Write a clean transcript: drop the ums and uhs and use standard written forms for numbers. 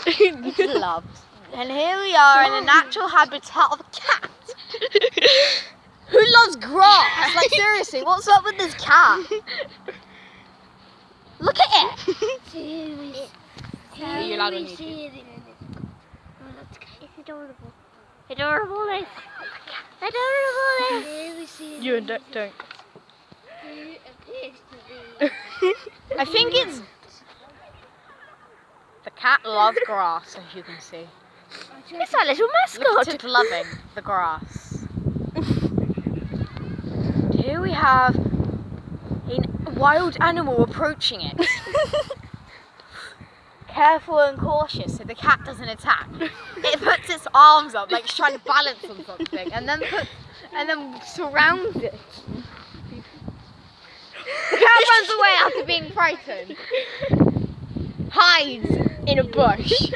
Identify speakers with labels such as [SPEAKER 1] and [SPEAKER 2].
[SPEAKER 1] It's loved. And here we are in the natural habitat of a cat. Who loves grass? Like seriously, what's up with this cat? Look at it! Are you allowed on YouTube?
[SPEAKER 2] It's adorable. Adorable, this. Adorable, this.
[SPEAKER 3] You don't.
[SPEAKER 1] I think it's... The cat loves grass, as you can see.
[SPEAKER 2] It's our little
[SPEAKER 1] Look
[SPEAKER 2] mascot.
[SPEAKER 1] at it loving the grass. Here we have a wild animal approaching it. Careful and cautious so the cat doesn't attack. It puts its arms up like it's trying to balance on something and then surrounds it. The cat runs away after being frightened. Hides in a bush.